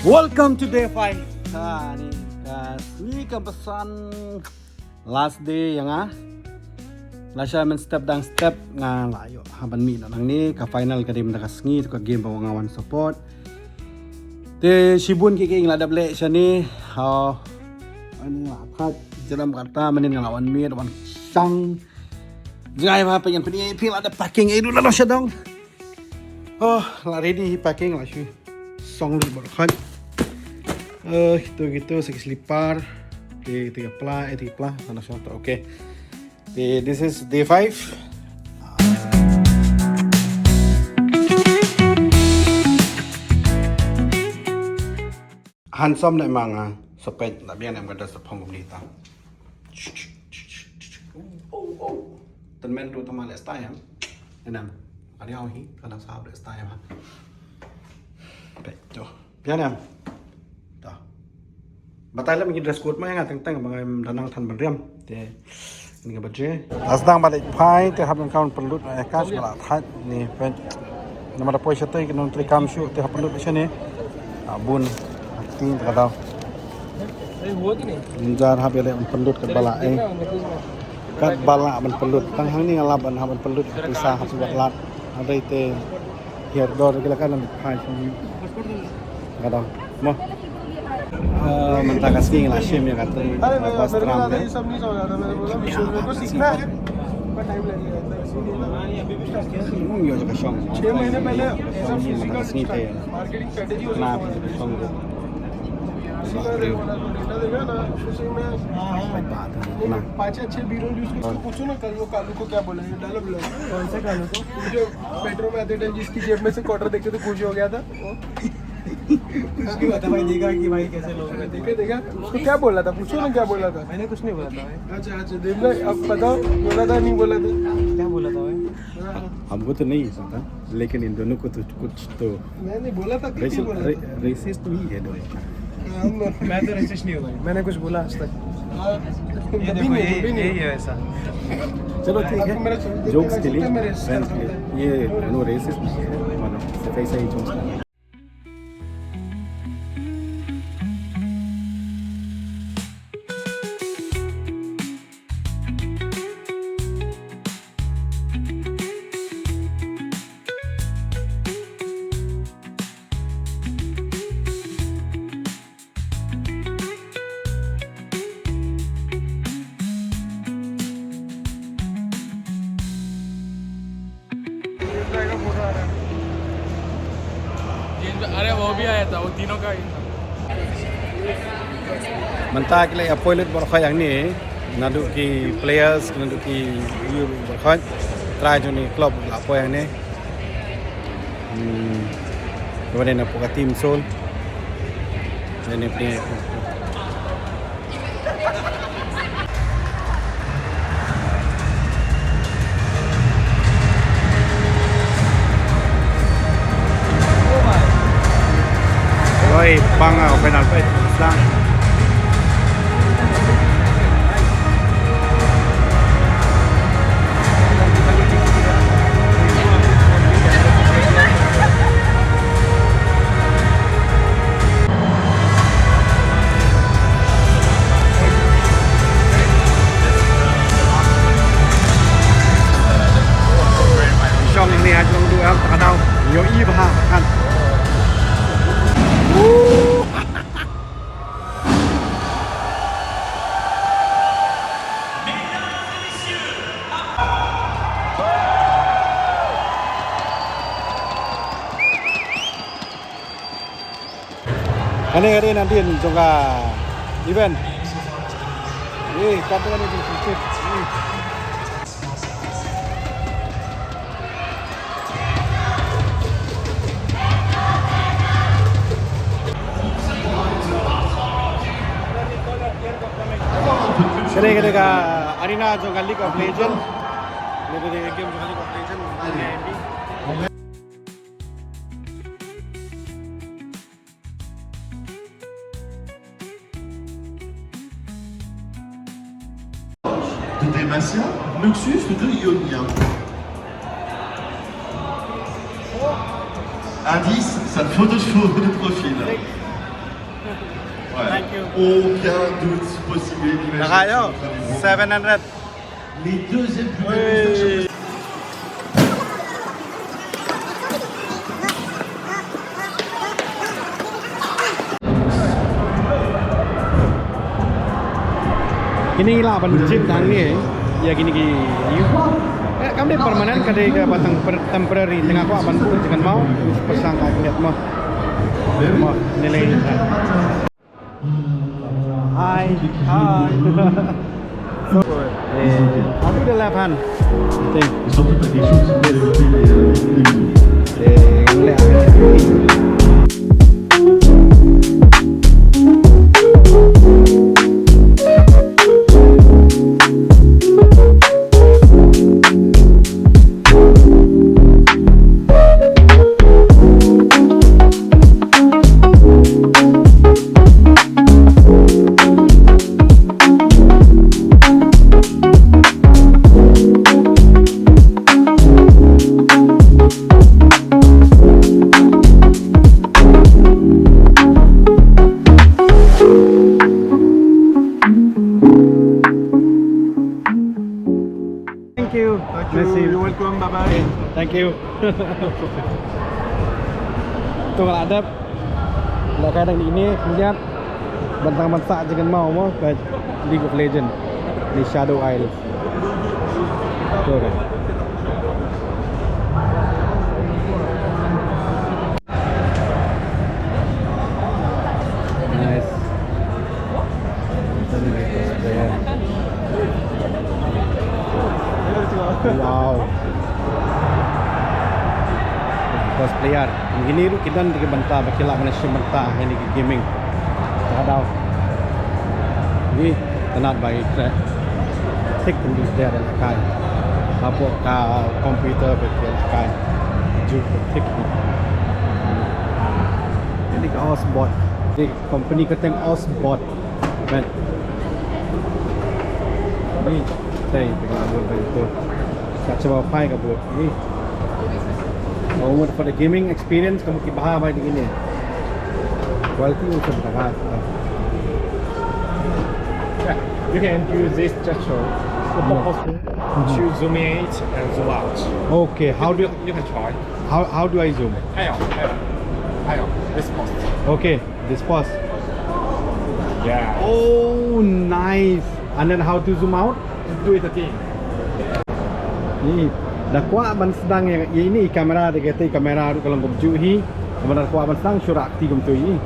Welcome to day 5. Ni kasih kepesan last day yang Lasha men step dang step layo haban mi nang ni ka final ka dim nakasngi ka game pangawan support. Te sibun ki king lada ble sya ni ani aphat jalam kata menin ngalawan mi wan sang jai ma pengen peni pil ada packing itu la sya dong. La ready packing la syu song lu berkhat. Gitu sekislipar di 3 pla sana sya. Okay. This is day 5. Handsome na mga sepet na biang nam kada sa pangumlita. Tenmen tu tama le style ham. Nam. Ani au hi kana sa le style ha. Baik, jo. Biang nam. Dah. Batala mengi dress code ma yang teng mga danang than banriam. Te ni baje asdang balik pai te habang kaun perlut kas bala that ni pen nama da poisa te non tri kam shu te perlut sini abun tin kada jar habele perlut kat bala kat bala man perlut tang hang ni ngalab an haban perlut pisah habat lat ada te hier dor kila kan pai kada mo mentah kasih ngelah shame ya kata pas Trump ya. सब नहीं समझ आता मैंने बोला मेरे को सीखना है पर टाइम लगेगा Yo juga song. 6 महीने पहले सब physical Sini teh. Marketing strategy होती Kenapa song tu? डेटा देगा ना उसी में Nah, 5 अच्छे बीरो यूज करके पूछो ना कल वो कालू को क्या बोला ये डालो बोला कौन से कालू को जो मेट्रो में आते टाइम जिसकी जेब में से क्वार्टर देखते तो खुश हो गया था उसकी बता भाई देखा कि भाई कैसे लोग देखा उसको क्या बोला था पूछो ना क्या बोला था मैंने कुछ नहीं बोला था भाई अच्छा देखना अब बताओ बोला था नहीं बोला था क्या बोला था भाई हमको तो नहीं पता, लेकिन इन दोनों को तो कुछ तो मैंने बोला था कि बोला रेसिस्ट तो ही है दोनों. मैं तो रजिस्टर नहीं हुआ मैंने कुछ बोला आज तक ये देखो यही है वैसा चलो ठीक है, जोक्स के लिए, फ्रेंड्स के लिए, ये दोनों रेसिस्ट नहीं है, मतलब कैसा ही जोक्स. अरे वो भी आया था वो तीनों का ही था Mentah kita appointed berkhoi yang ni, naduk ki players, naduk ki you berkhoi, try jo ni club apoi yang ni. Kemudian nak buka tim Seoul. Ini punya. Oi, bangau final fight Islam. Trong ini aja orang dua tak tahu. Yo i bah kan. Ini nanti juga event. Kata ni sedikit. Kali ka arena juga League of Legends. Ini game juga League of Legends. de Dématien, Luxus de Ionia. Indice, sa photo de profil. Ouais. Thank you. Aucun doute possible. Imaginez Nakayo, si votre rendez-vous. 700. Les deuxièmes plus belles prestations. Inilah pencit dang ni, ya gini gini. Kami permanen kadai ke batang temporary tengah aku aban pun jangan mau pasang kau lihat mau. Mau nilai. Hai, hai. Aku dah lapan. Ting. Surtout pas quelque chose qui peut développer Lihat. Thank you. You're welcome. Bye bye. Thank you. Tu kalau ada lah kadang ini lihat bentang-bentang jangan mau ke League of Legends di Shadow Isle. Tu kan. Nice. Wow. Cosplayer. Begini tu kita nak bentang berkilap mana si bentang ini gaming. Khaduh. Ini tenat baik track. Tik pun dia ada kai. Apa ka komputer berkilap kai. Juga tik. Ini ke Osbot. Di company keteng Osbot. Kan. Ini saya pegang betul. Tak coba pai ke buat ni. Kalau for the gaming experience kamu kibah apa di ini. Quality macam tak. Yeah, you can use this gesture to to zoom in and zoom out. Okay, how do you can try? how do I zoom? Ayo, this post. Okay, this pause. Yeah. Oh, nice. And then how to zoom out? Do it again. Ni dah kuat ban sedang yang ini kamera dia kata kamera tu kalau berjuk hi benar kuat ban sedang syurak ti kum tu hi.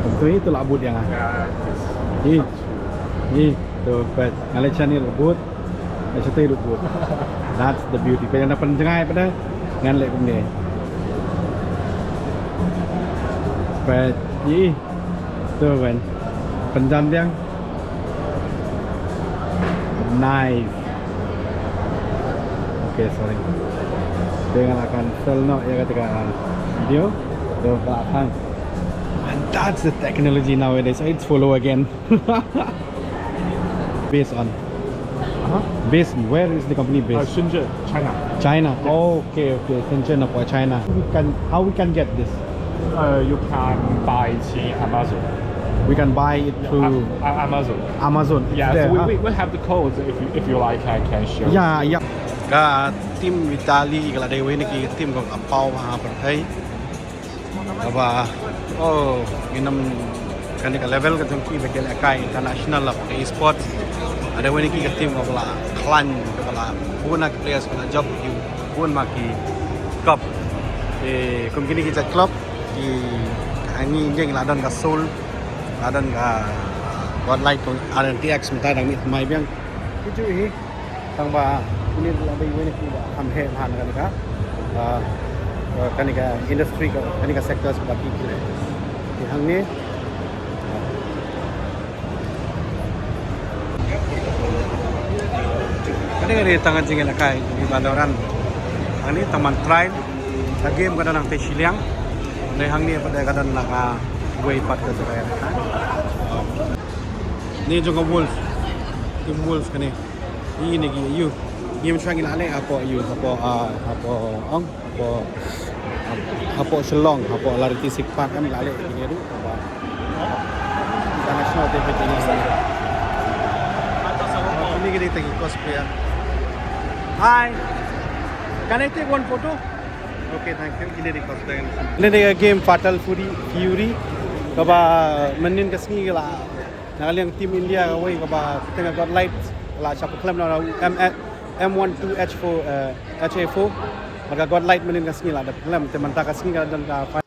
Kum tu hi tu labut yang ah. Yeah. Ni tu pet ngale channel labut. Macam tu labut. That's the beauty. Kalau nak penjengai pada ngan lek kum ni. Pet ni tu kan penjam dia. Nice. Okay, sorry. Dengan akan sell no ya ketika video do belakang. And that's the technology nowadays. It's follow again. Based on based where is the company based? Shenzhen, China. China. Oh, okay. Shenzhen of China. How we can get this? You can buy it in Amazon. We can buy it through Amazon. Amazon. It's Yeah, there, so huh? we have the code. If you like, I can show. Yeah, yeah. Ka tim Itali kalau ada ni ki tim kong apau ha perthai. Aba oh inam kan ka level ka jongki bekel akai international of e-sports. Ada ni ki tim kong la klan kala bunak players kala job ki bun maki cup. Kum kini kita club di ani jeng ladan ka Seoul ladan ka Godlight kong RTX minta dang mit mai biang. Kicu hi tang ba ini lebih banyak kita hamhe bahan kan ika industri kan ika sektor seperti ini. Di hang ni kan ini tangan jengel kai di bandoran. Hang ni taman trail. Sa game kada nang tesiliang. Ni hang ni pada kada nang way pat ka saya. Ni juga wolf. Tim wolf kan ni. Ini ni you. Game trying ilale apa you apa ong apa Hapok Shillong, hapok lari tisik pak kan lalik gini tu. International TPT ni. Ini kita tengok cosplay. Hi. Can I take one photo? Okay, thank you. Ini di cosplay. Ini dia game Fatal Fury. Kaba menin ke sini lah. Nakaliang tim India kawai kaba tengah got light lah siapa klaim lah M12H4 HA4 maka got light menin ke sini lah ada klaim teman tak ke sini dan datang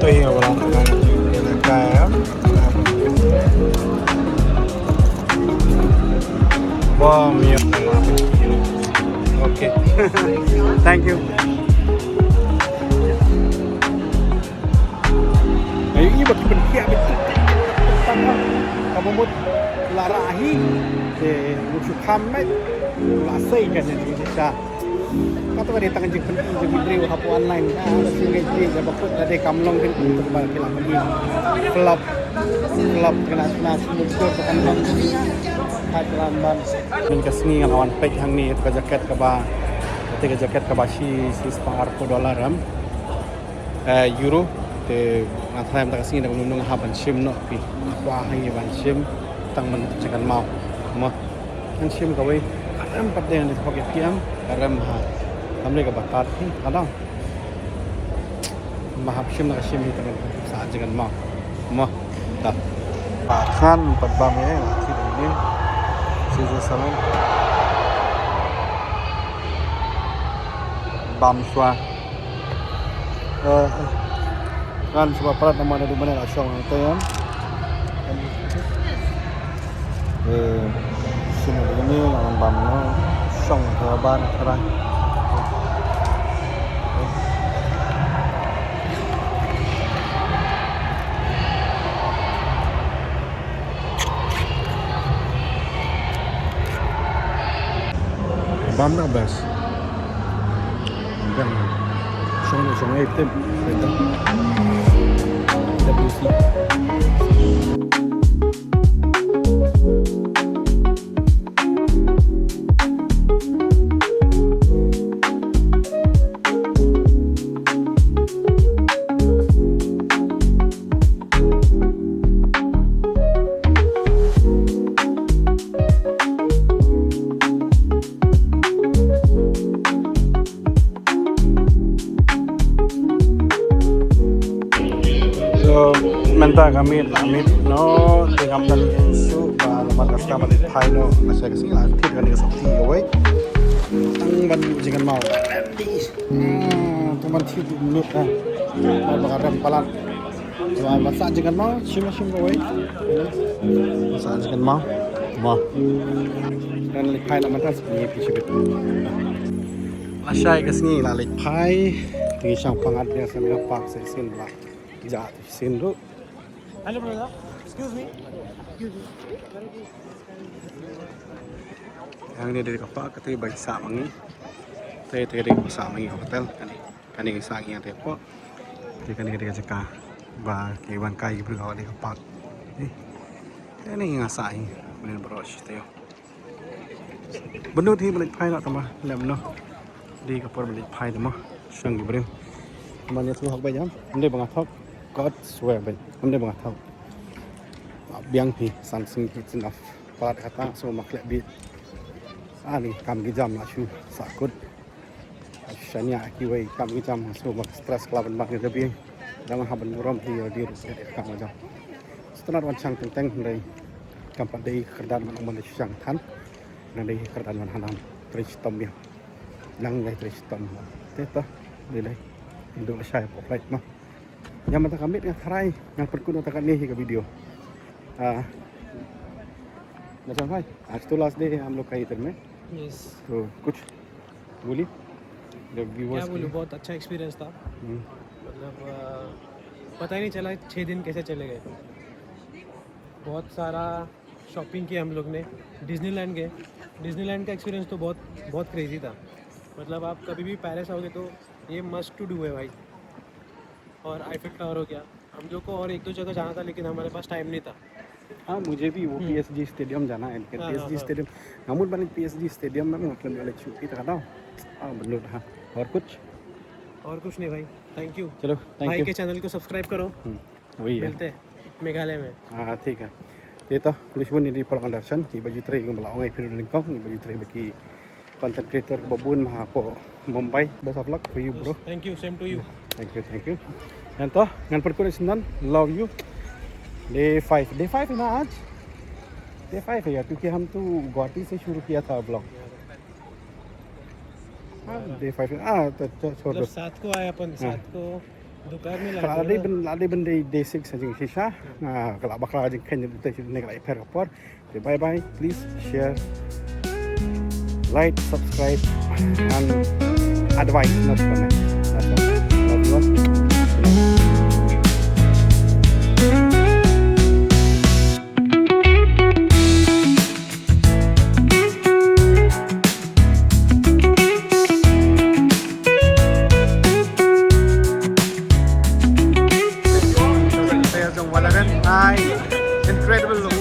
ke yang orang kayak wah mia okay thank you ini bagi bentia betul kamu mau larahi musuh kami lasai kan Indonesia kata dia tangan jeng penting jeng beri hapu online ada Sngi dia bakut ada kamlong kan untuk balik lagi flop kena semua tekan bang tak lamban dan ke Sngi lawan peit hang ni ke jaket ke ba jaket ke bashi $4 euro te ngatham tak Sngi dak nunung haban sim no pi wah hang ban sim tang man jangan mau mah kan sim ka wei kadang padang ni pakai tiang garam ha kami ke bakat ni kadang mahap sim nak sim itu saat jangan mau mah tak bahkan perbam ya ini sisi salon bam swa kan sebab perat nama ada di mana lah syong itu ya sini ini lawan bam no syong ban terang bam na bas bam syong item WC menta kami no tingam dan su ba lemar kasta ba thai no masih kesini lah tit kan sakti oi tang ban jangan mau teman tit mulut ah bakaran palat cuma masa jangan mau sim oi masa jangan mau mah dan lipai nak mantas ni pisu betul asyai kesini lah lipai tinggi sang pangat dia sambil pak sen lah jat sen tu. Hello brother, excuse me. Yang ini dari kapal kita bagi sak mangi. Saya dari sak mangi hotel kan ini sak yang tepo. Kan ini jaka ba ke bangkai beri awak di kapal. Ini ngasai benar beros teo. Benar ti balik pai nak tambah lem no. Di kapal balik pai tu mah sang beri. Mana tu hak bayam? Ini bangat hak. God swear ben, kami dah tahu. Biang pi, Sngi kitchen of palat kata semua maklek bit. Ni kami jam lah syu sakut. Shania kiway kami jam semua stress kelaban bang dia biang. Jangan haban muram di rusuk kami jam. Setelah wancang tentang dari kampat dari kerdan mana syang tan, dan dari kerdan mana hanam tristom biang. Nang dari tristom. Teta, dia Indo saya populate mah. Yang mata kami dengan harai yang perkuno takan ni ke video. Macam भाई आज तो last day है हम लोग का इधर में यस तो कुछ बोलिए जब व्यूअर्स क्या बोलूं बहुत अच्छा एक्सपीरियंस था मतलब पता ही नहीं चला 6 दिन कैसे चले गए बहुत सारा शॉपिंग की हम लोग ने, डिज्नीलैंड गए। डिज्नीलैंड का एक्सपीरियंस तो बहुत बहुत क्रेजी था। मतलब आप कभी भी पेरिस आओगे तो ये मस्ट टू डू है भाई। और आईफिल टावर हो गया। हम लोग को और एक दो जगह जाना था लेकिन हमारे पास टाइम नहीं था। हाँ मुझे भी वो PSG स्टेडियम जाना है, लेकिन हाँ, PSG हाँ। Stadium namun balik PSG stadium में मतलब वाले छुट्टी था ना। हाँ बंदूक हाँ और कुछ और कुछ नहीं भाई, थैंक यू। चलो भाई थैंक के यू। चैनल को सब्सक्राइब करो। वही है मिलते हैं मेघालय में। हाँ ठीक है ये तो police pun ini perkenalkan di baju tray ng balaong ay pero lingkong di baju tray bagi content creator babun maha po Mumbai best of luck for you bro. Thank you, same to you. Thank you yan to ngan perkulisan love you day 5 है ना आज day 5 है यार क्योंकि हम तो गुवाहाटी से शुरू किया था ब्लॉग। हाँ day 5 तो छोड़ दो मतलब 7 को आए अपन, 7 को दोपहर में kalau लगा ada benda day 6 saja sisa kalau bakal aja kan kita sini kalau ipar rapor bye bye please share like subscribe and advice not comment that's all love you all. Saya jumpa lagi. Hi, incredible look.